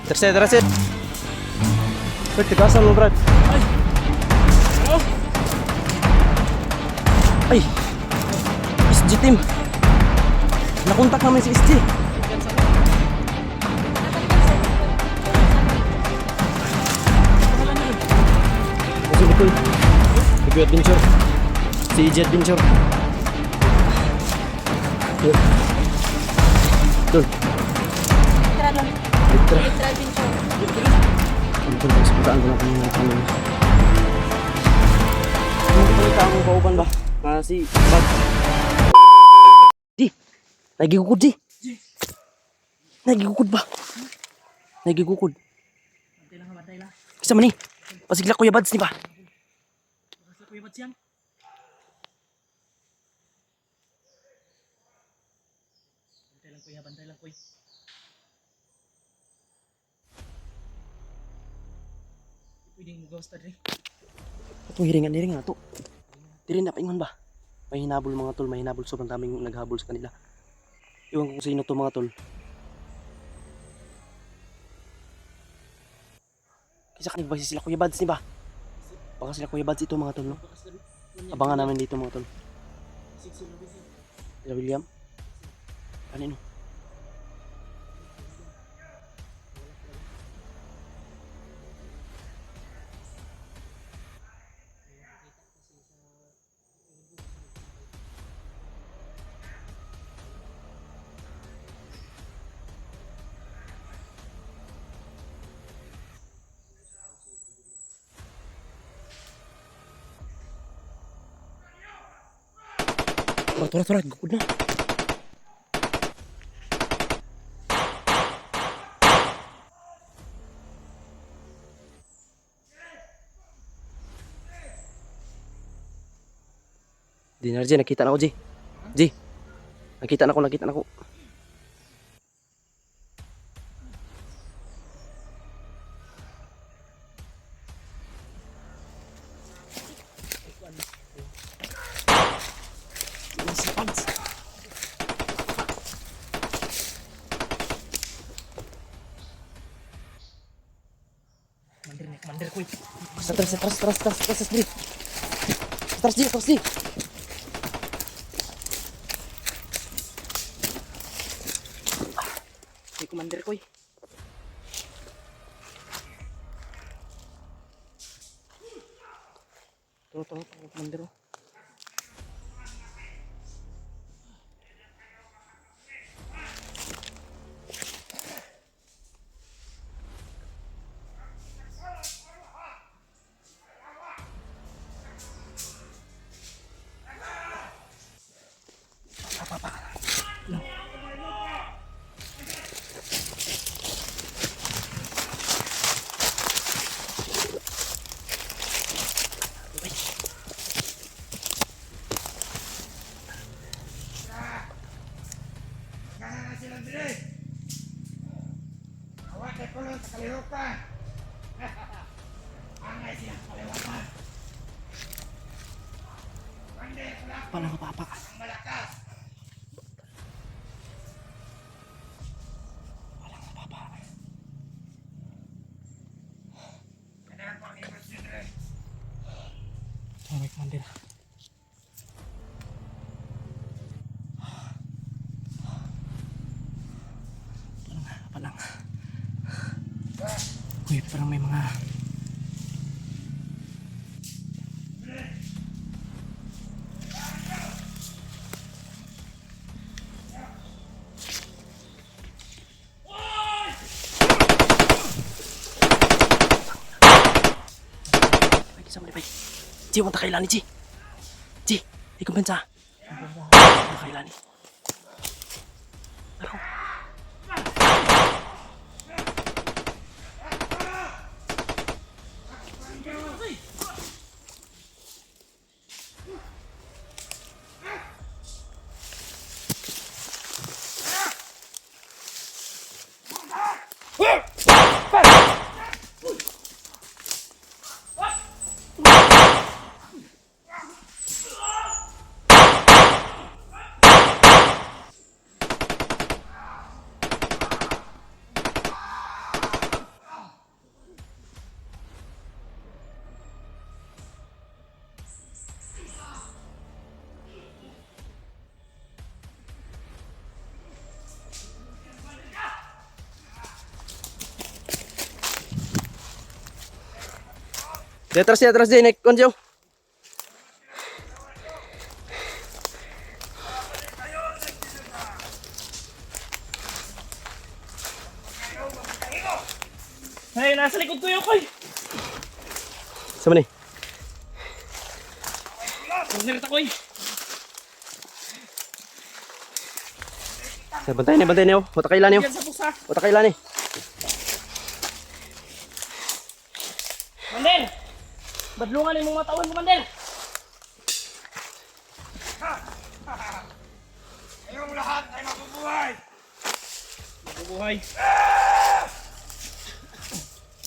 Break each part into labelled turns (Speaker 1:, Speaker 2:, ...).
Speaker 1: Terset, terset. Brad, tigasan mo, Brad. Ay! Ay! SG team. Nakontak namin si SG. Kasi betul. Review adventure. Si EJ adventure. Yun. Doon.
Speaker 2: Litra doon.
Speaker 1: Litra.
Speaker 2: Litra adventure.
Speaker 1: Ano po guys, pagkaan ko na kung mga tanong. Ano ko pala ang kauban ba? Si Bag. Di! Nagigukod di! Nagigukod ba? Nagigukod.
Speaker 2: Bantay lang, bantay lang.
Speaker 1: Isa man ni? Pasigla Kuya Bads ni ba?
Speaker 2: Basta Kuya Bads yan. Bantay lang Kuya, bantay lang Kuya. Pwedeng mag-ghost rin.
Speaker 1: Itong hiringan na to. Tiri na paingon ba? May hinabol mga tol, may hinabol sobrang daming naghabol sa kanila. Iwan ko kung sino to mga tol. Kisa kanig ba sila Kuya Bads ni ba? Baka sila Kuya Bads ito mga tol, no? Abangan namin dito mga tol. Sila William? Kanino? Turat, gukod na. Di na rin, nakita na ako, G. Nakita na ako.
Speaker 2: Commander Kuya.
Speaker 1: Tras, G. Tras, G.
Speaker 2: May Commander Kuya.
Speaker 1: Turo, Commander. Palang papa. May Commander. Palang. Uy, parang may mga Sama ni bay. Ji, wang takailani Ji. Ji, ikut benca. Takailani. Ako. Di atras di, naik konjo.
Speaker 2: Hey, nasa likod ko yun, Koy.
Speaker 1: Sama ni.
Speaker 2: Mandir ta, Koy.
Speaker 1: Bantay ni oh. Wata kailan niyo.
Speaker 2: Yan sa pusa.
Speaker 1: Wata kailan ni.
Speaker 2: Mandir! Badlungan yung mga tauhan mo, Mandir.
Speaker 3: Kayong lahat ay mabubuhay!
Speaker 2: Mabubuhay.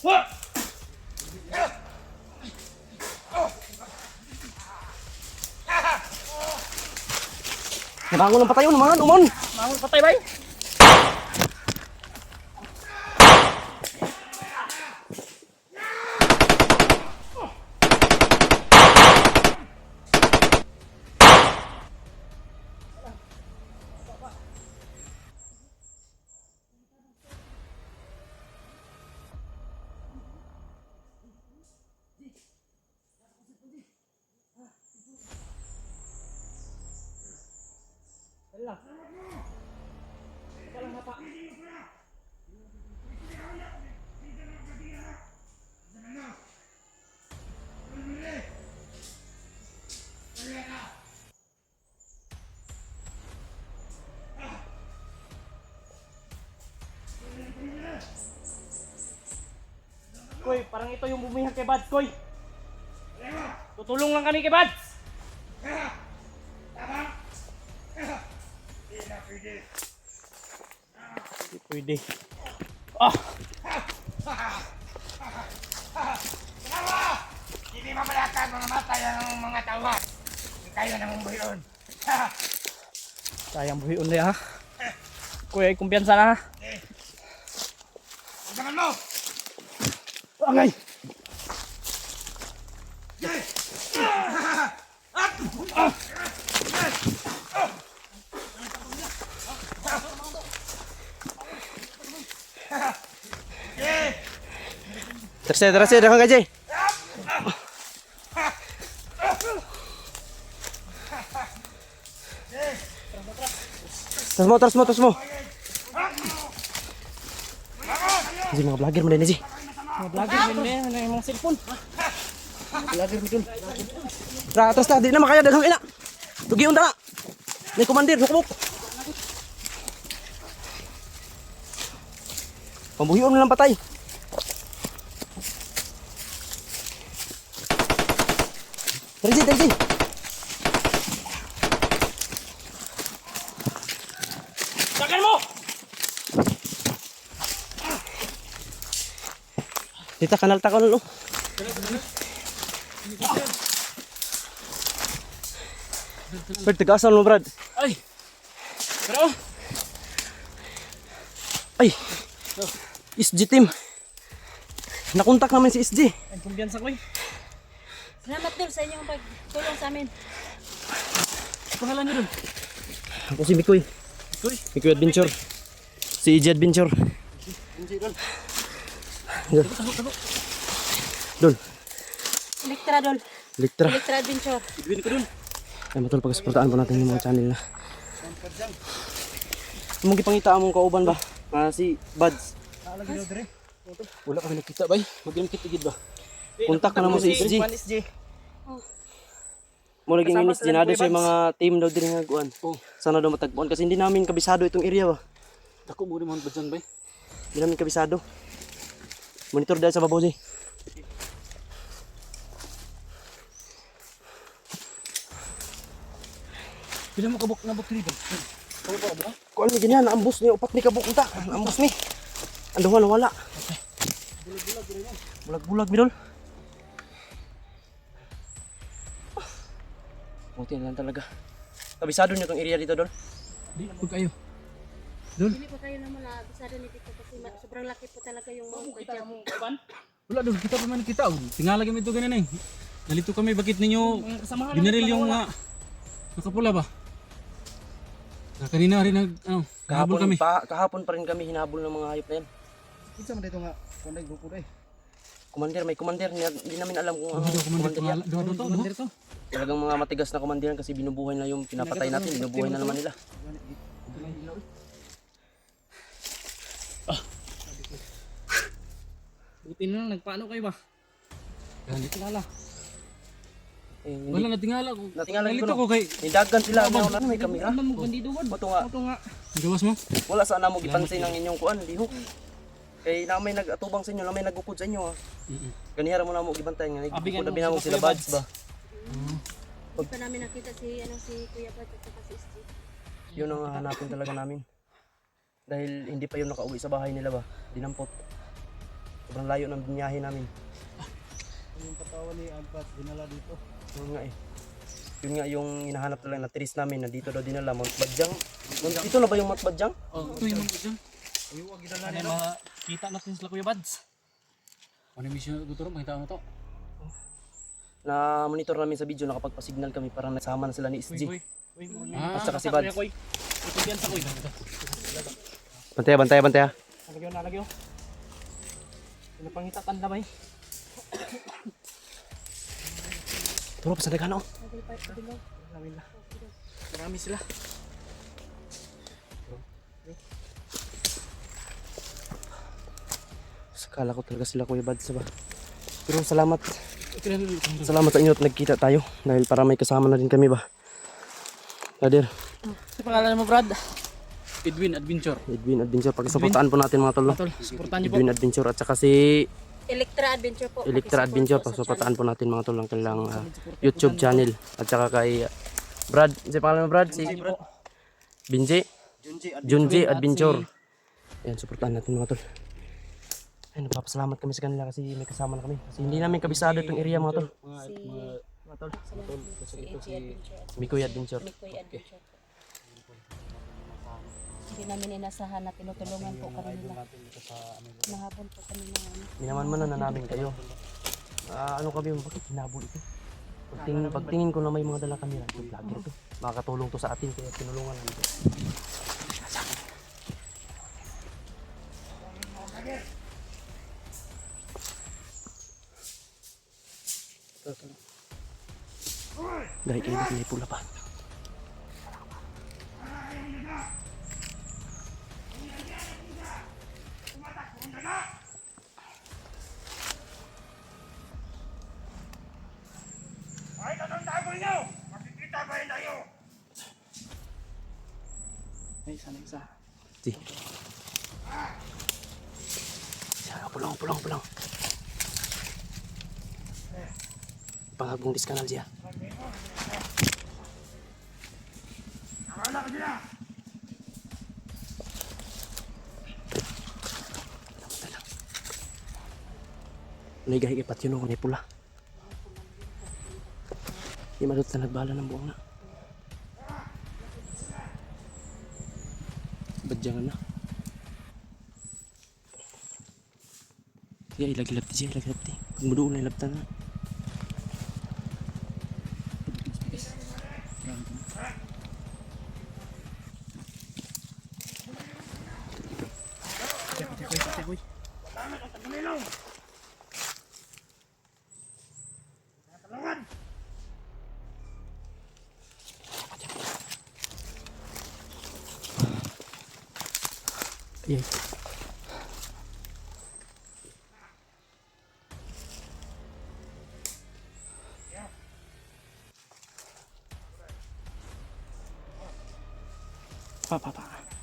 Speaker 2: Wah!
Speaker 1: Nabangon ng patayon, umon.
Speaker 2: Mangon patay, bay. Koy, parang ito yung bumihag kay Bads, Koy. Tutulong lang kami kay Bads. Hindi pwede. Ah!
Speaker 3: Hindi mamalakad mga mata ng mga tawa. Hindi kayo nang buhiron.
Speaker 2: Sayang buhi ulit ha. Koy, ay kumpiyansa na ha.
Speaker 3: Usaman mo!
Speaker 2: Angay!
Speaker 1: Terus dah gaji. Terus mo. Ji mga vlogger mo din ji.
Speaker 2: Mga vlogger din may mga cellphone.
Speaker 1: Vlogger mo dun. Tra atas ta di na makaya daghang ina. Tugi unta na. Ni komandir hukbuk. Pambuhion lang patay. Terji.
Speaker 2: Sakan mo!
Speaker 1: Kita kanal takon lo. Bertegasan lo, Brad.
Speaker 2: Ay! Pero,
Speaker 1: Ay. SG team. Nakontak namin si SG.
Speaker 2: ay kumpiyansa, Koy.
Speaker 4: Salamat din sa inyong pagtulong sa amin.
Speaker 2: Pangalan niyo dun?
Speaker 1: Ako si Mikoy.
Speaker 2: Koy.
Speaker 1: Mikoy Adventure. Si EJ Adventure. Dol. Dol.
Speaker 4: Elektra Dol.
Speaker 1: Elektra.
Speaker 4: Elektra Adventure.
Speaker 2: Ibigin ko dun.
Speaker 1: Ay matol pagsuportaan po natin yung mga channel na. Mong gipangita among kauban ba? Si Buds.
Speaker 2: Naalagay daw dire.
Speaker 1: Wala kami nakita bay. Maglam kita gid ba? Kontak na mo si SG.
Speaker 2: SG.
Speaker 1: Mo lagi
Speaker 2: Kasama
Speaker 1: nginis
Speaker 2: sila
Speaker 1: dinado
Speaker 2: ni
Speaker 1: sa
Speaker 2: Buds.
Speaker 1: mga team daw diri nga kuan. Sana daw matagpuan kasi hindi namin kabisado itong area ba.
Speaker 2: Dako mo naman ba dyan, bay?
Speaker 1: Hindi namin kabisado. Monitor dahil sa babaw si.
Speaker 2: Pila mo kabuk na buk dito.
Speaker 1: Kuan ni ganyan naambos ni upat ni kabuk unta. Naambos ni. Anduhan wala. Bulag-bulag mi dol. Buti na lang talaga. Kabisado niyo tong area dito dol.
Speaker 2: Di po kayo.
Speaker 4: Hindi pa kayo naman nabisado ni Tito kasi sobrang laki po talaga yung mga
Speaker 2: Kita
Speaker 4: kanya.
Speaker 2: mo kaban.
Speaker 5: Wala doon, kita pa man kita. Tingala kami ito ganun eh. Nalito kami, bakit ninyo
Speaker 2: Mga kasamahan
Speaker 5: binaril
Speaker 2: namin,
Speaker 5: yung
Speaker 2: wala.
Speaker 5: nakapula ba? Kanina rin kahabol kami.
Speaker 1: Kahapon pa rin kami hinabol ng mga hayop na yan.
Speaker 3: Kinsa man dito nga, kung grupo day.
Speaker 1: Commander, may commander. Hindi namin alam kung
Speaker 5: Ano daw commander
Speaker 1: commander yan.
Speaker 5: pangalan? Doon commander to.
Speaker 1: Talagang mga matigas na commander yan kasi binubuhay na yung pinapatay natin. Binubuhay na naman nila.
Speaker 2: Buti na lang, nagpaano kayo ba?
Speaker 5: Ganit kilala.
Speaker 1: Eh, hindi.
Speaker 5: Wala natingala ko.
Speaker 1: Natingala ko,
Speaker 5: Nalito
Speaker 1: no?
Speaker 5: ko kay
Speaker 1: Nidagan sila. Ano, may kamera.
Speaker 2: Ano mo, bandido ba?
Speaker 1: Ito nga.
Speaker 2: Ito nga.
Speaker 5: gawas mo.
Speaker 1: Wala sana mo gipansin ng inyong kuan. Di ho. Kay na may nag-atubang sa inyo, na may nag-upod sa inyo ha. Ganihara mo na mo gibantay nga.
Speaker 2: Abigan
Speaker 1: Nag-upod na
Speaker 2: mo
Speaker 1: binamog
Speaker 2: si
Speaker 1: sila
Speaker 2: Kuya
Speaker 1: buds ba?
Speaker 4: Hindi pa namin nakita si Kuya Bad at saka si SG.
Speaker 1: Yun ang hanapin talaga namin. Dahil hindi pa yun nakauwi sa bahay nila ba? Dinampot. Sobrang layo ng binyahe namin.
Speaker 2: Yung katawan ni Agpat, dinala dito.
Speaker 1: Yun nga eh. Yun nga yung hinahanap talaga na tiris namin na dito daw dinala. Mount Badjang. Dito na ba yung Mount Badjang?
Speaker 5: Oh, ito yung mga dyan.
Speaker 2: Ano makita natin sila Kuya Bads?
Speaker 5: Ano yung mission tuturo? Makita mo to?
Speaker 1: Na monitor namin sa video, nakapagpa-signal kami para nasama na sila ni SG.
Speaker 2: Uy,
Speaker 1: At saka si Bads.
Speaker 2: Ito yan sa Kuy.
Speaker 1: Bantay, bantay, bantay ha.
Speaker 2: Nalagyo. Pinapangitatan na ba eh?
Speaker 1: Turo pa sa dagano.
Speaker 2: Marami sila.
Speaker 1: Sakala ko talaga sila Kuya Bads ba. Pero salamat. Salamat sa inyo at nagkita tayo. Dahil para may kasama na rin kami ba. Brother,
Speaker 2: Sa pangalan mo, Brad?
Speaker 5: Edwin Adventure.
Speaker 1: Edwin Adventure. Pagsuportaan po natin mga tol. no?
Speaker 2: Tol, supportan niyo po.
Speaker 1: Edwin Adventure at saka si
Speaker 4: Electra Adventure po.
Speaker 1: Electra Adventure. Pagsuportaan po natin mga tol ang kanilang YouTube channel. At saka kay Brad. Si pangalan mo Brad? Si Binji. Junji Adventure. Ayan, suportahan natin mga tol. Ay, nagpapasalamat kami sa kanila kasi may kasama na kami. Kasi hindi namin kabisado itong area mga tol.
Speaker 4: Si SG Adventure at
Speaker 1: Mikoy Adventure.
Speaker 4: Mikoy Adventure po. Hindi namin inasahan na tinutulungan po kami nila. Nahabol po kami ng ano.
Speaker 1: Minaman na namin kayo. Ano kami, bakit hinabol ito? Pagtingin ko na may mga dala kamera, ito vlogger ito. Makakatulong to sa atin kaya tinulungan namin ito. Dahil kayo dito may pula pa.
Speaker 3: Ay, anong tago niyo? Makikita ba yun tayo?
Speaker 2: Ay, sana isa.
Speaker 1: Si. Siya, pulang. Pangagong diskanal siya.
Speaker 3: Nakala ka sila.
Speaker 1: Naigahi kay Patyo no, may pula. Di madot na nagbala ng buong na. Badyangan na. Kaya ilagilap ti siya, ilagilap ti. Pag muduon na ilaptan na. Ay, ay. Pa.